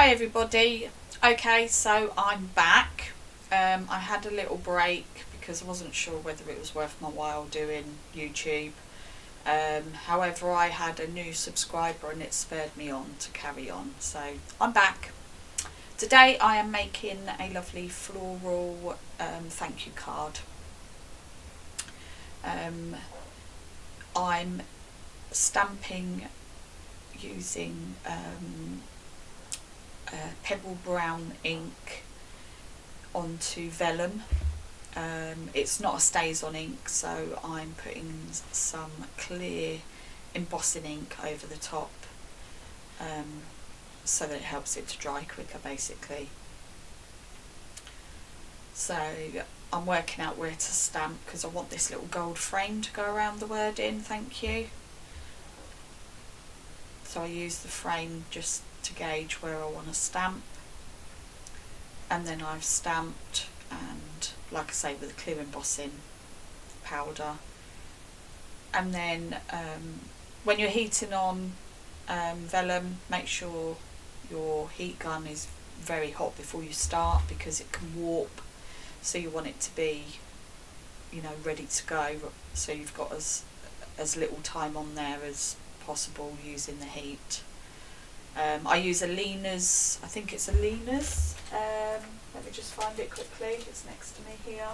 Hi everybody. Okay, so I'm back. I had a little break because I wasn't sure whether it was worth my while doing YouTube. However, I had a new subscriber and it spurred me on to carry on. So I'm back. Today I am making a lovely floral thank you card. I'm stamping using pebble brown ink onto vellum. It's not a StazOn ink, so I'm putting some clear embossing ink over the top so that it helps it to dry quicker, basically. So I'm working out where to stamp because I want this little gold frame to go around the word in thank you. So I use the frame just to gauge where I want to stamp, and then I've stamped, and like I say, with a clear embossing powder. And then when you're heating on vellum, make sure your heat gun is very hot before you start because it can warp, so you want it to be, you know, ready to go, so you've got as little time on there as possible using the heat. I use a Lena's, I think it's a Lena's, let me just find it quickly, it's next to me here.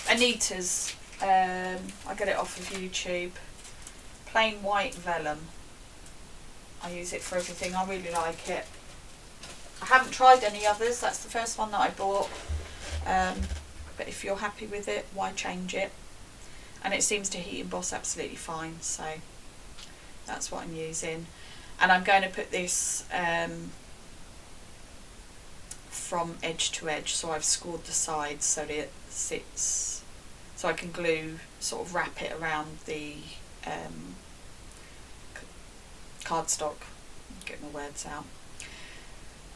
Anita's, I get it off of YouTube, plain white vellum. I use it for everything, I really like it. I haven't tried any others, that's the first one that I bought, but if you're happy with it, why change it? And it seems to heat emboss absolutely fine, so that's what I'm using. And I'm going to put this from edge to edge, so I've scored the sides so that it sits, so I can glue, sort of wrap it around the cardstock. Get my words out.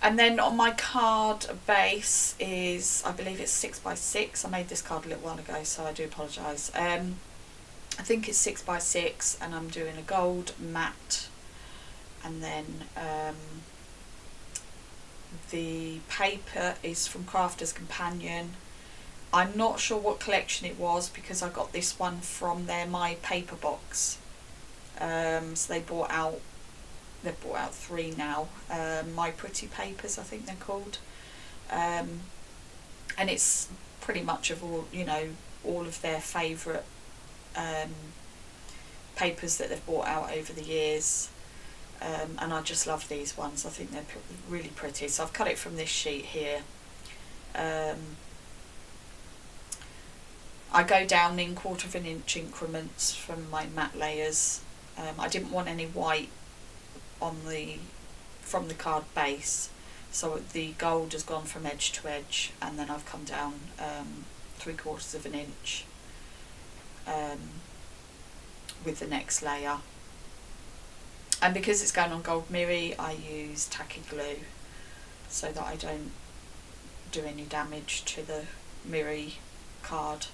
And then on my card base is, I believe it's 6x6. I made this card a little while ago, so I do apologise. I think it's 6x6, and I'm doing a gold matte, and then the paper is from Crafter's Companion. I'm not sure what collection it was because I got this one from their My Paper box. So they've brought out 3 now, My Pretty Papers I think they're called, and it's pretty much of all, you know, all of their favourite papers that they've brought out over the years, and I just love these ones. I think they're really pretty, so I've cut it from this sheet here. I go down in 1/4 of an inch increments from my matte layers. I didn't want any white from the card base, so the gold has gone from edge to edge, and then I've come down 3/4 of an inch with the next layer. And because it's going on gold mirror, I use tacky glue so that I don't do any damage to the mirror card.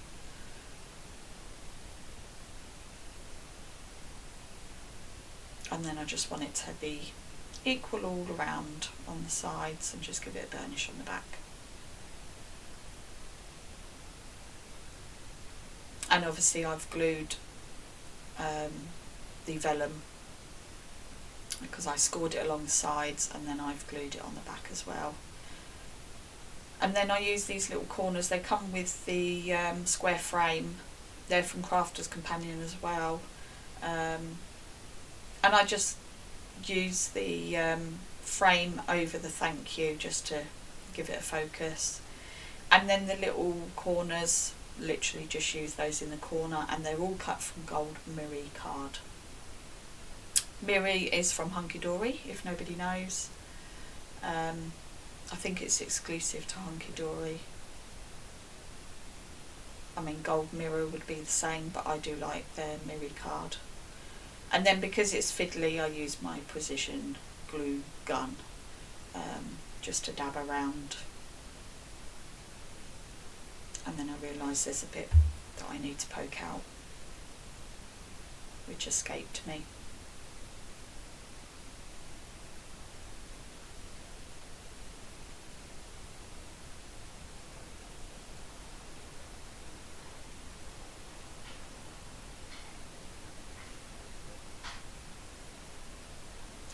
And then I just want it to be equal all around on the sides, and just give it a burnish on the back. And obviously I've glued the vellum because I scored it along the sides, and then I've glued it on the back as well. And then I use these little corners. They come with the square frame. They're from Crafter's Companion as well. And I just use the frame over the thank you just to give it a focus. And then the little corners, literally just use those in the corner, and they're all cut from gold mirror card. Mirror is from Hunky Dory, if nobody knows. I think it's exclusive to Hunky Dory. I mean, gold mirror would be the same, but I do like their mirror card. And then because it's fiddly, I use my precision glue gun just to dab around. And then I realise there's a bit that I need to poke out, which escaped me.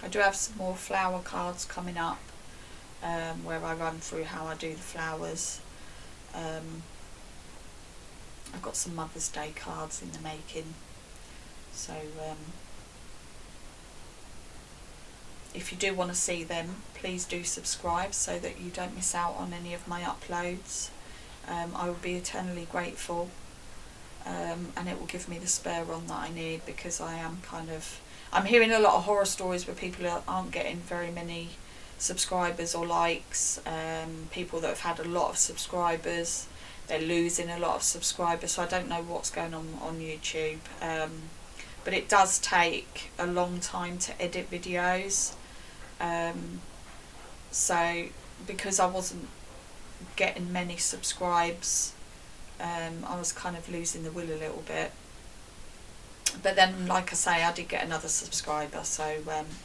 I do have some more flower cards coming up, where I run through how I do the flowers. I've got some Mother's Day cards in the making, so if you do want to see them, please do subscribe so that you don't miss out on any of my uploads. I will be eternally grateful, and it will give me the spur on that I need, because I'm hearing a lot of horror stories where people aren't getting very many subscribers or likes. People that have had a lot of subscribers, they're losing a lot of subscribers, so I don't know what's going on YouTube. But it does take a long time to edit videos, so because I wasn't getting many subscribes, I was kind of losing the will a little bit. But then, like I say, I did get another subscriber, so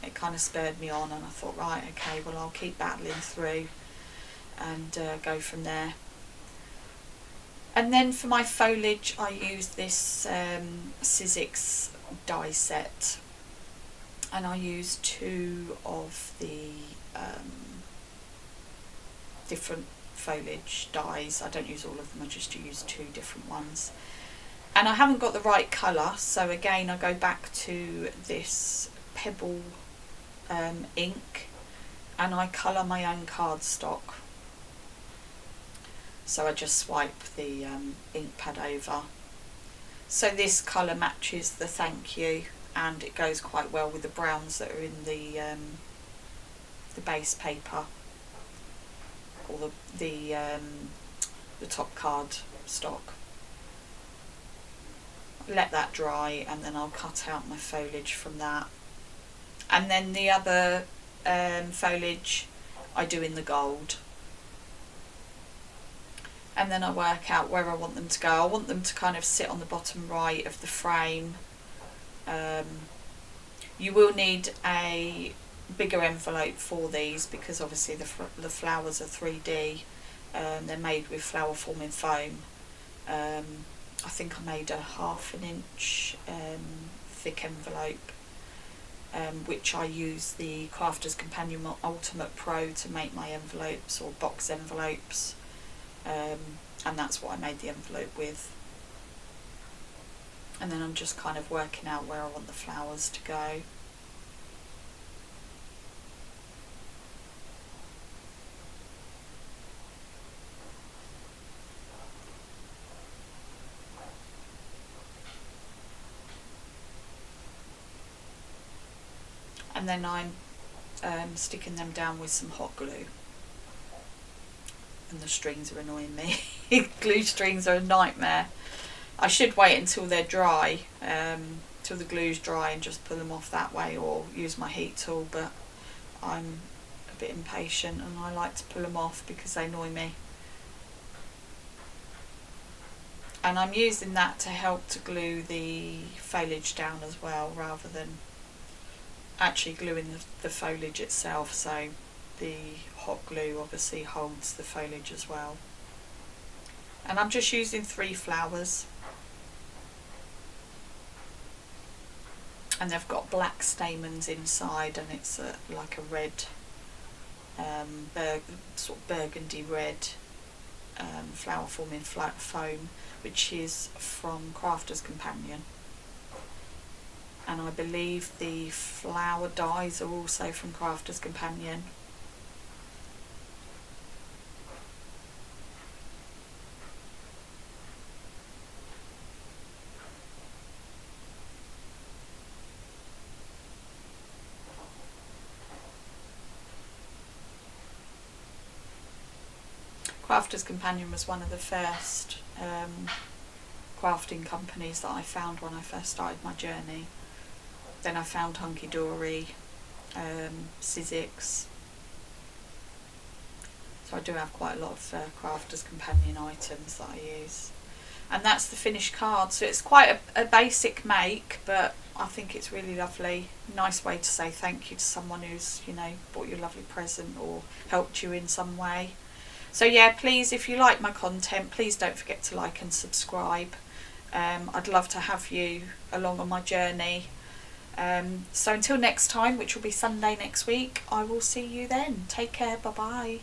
it kind of spurred me on, and I thought, right, okay, well, I'll keep battling through and go from there. And then for my foliage, I use this Sizzix die set, and I use 2 of the different foliage dies. I don't use all of them, I just use 2 different ones. And I haven't got the right colour, so again I go back to this Pebble ink, and I colour my own cardstock. So I just swipe the ink pad over. So this colour matches the thank you, and it goes quite well with the browns that are in the base paper, or the top card stock. Let that dry, and then I'll cut out my foliage from that. And then the other foliage I do in the gold. And then I work out where I want them to go. I want them to kind of sit on the bottom right of the frame. You will need a bigger envelope for these, because obviously the flowers are 3D. They're made with flower forming foam. I think I made a 1/2 inch thick envelope, which I use the Crafter's Companion Ultimate Pro to make my envelopes, or box envelopes, and that's what I made the envelope with. And then I'm just kind of working out where I want the flowers to go. And then I'm sticking them down with some hot glue. And the strings are annoying me. Glue strings are a nightmare. I should wait until they're dry, till the glue's dry, and just pull them off that way, or use my heat tool, but I'm a bit impatient and I like to pull them off because they annoy me. And I'm using that to help to glue the foliage down as well, rather than actually gluing the foliage itself, so the hot glue obviously holds the foliage as well. And I'm just using 3 flowers, and they've got black stamens inside, and it's like a red, sort of burgundy red flower forming foam, which is from Crafter's Companion. And I believe the flower dies are also from Crafter's Companion. Crafter's Companion was one of the first crafting companies that I found when I first started my journey. Then I found Hunky Dory, Sizzix. So I do have quite a lot of Crafter's Companion items that I use. And that's the finished card. So it's quite a basic make, but I think it's really lovely. Nice way to say thank you to someone who's, you know, bought you a lovely present or helped you in some way. So yeah, please, if you like my content, please don't forget to like and subscribe. I'd love to have you along on my journey. So until next time, which will be Sunday next week, I will see you then. Take care. Bye bye.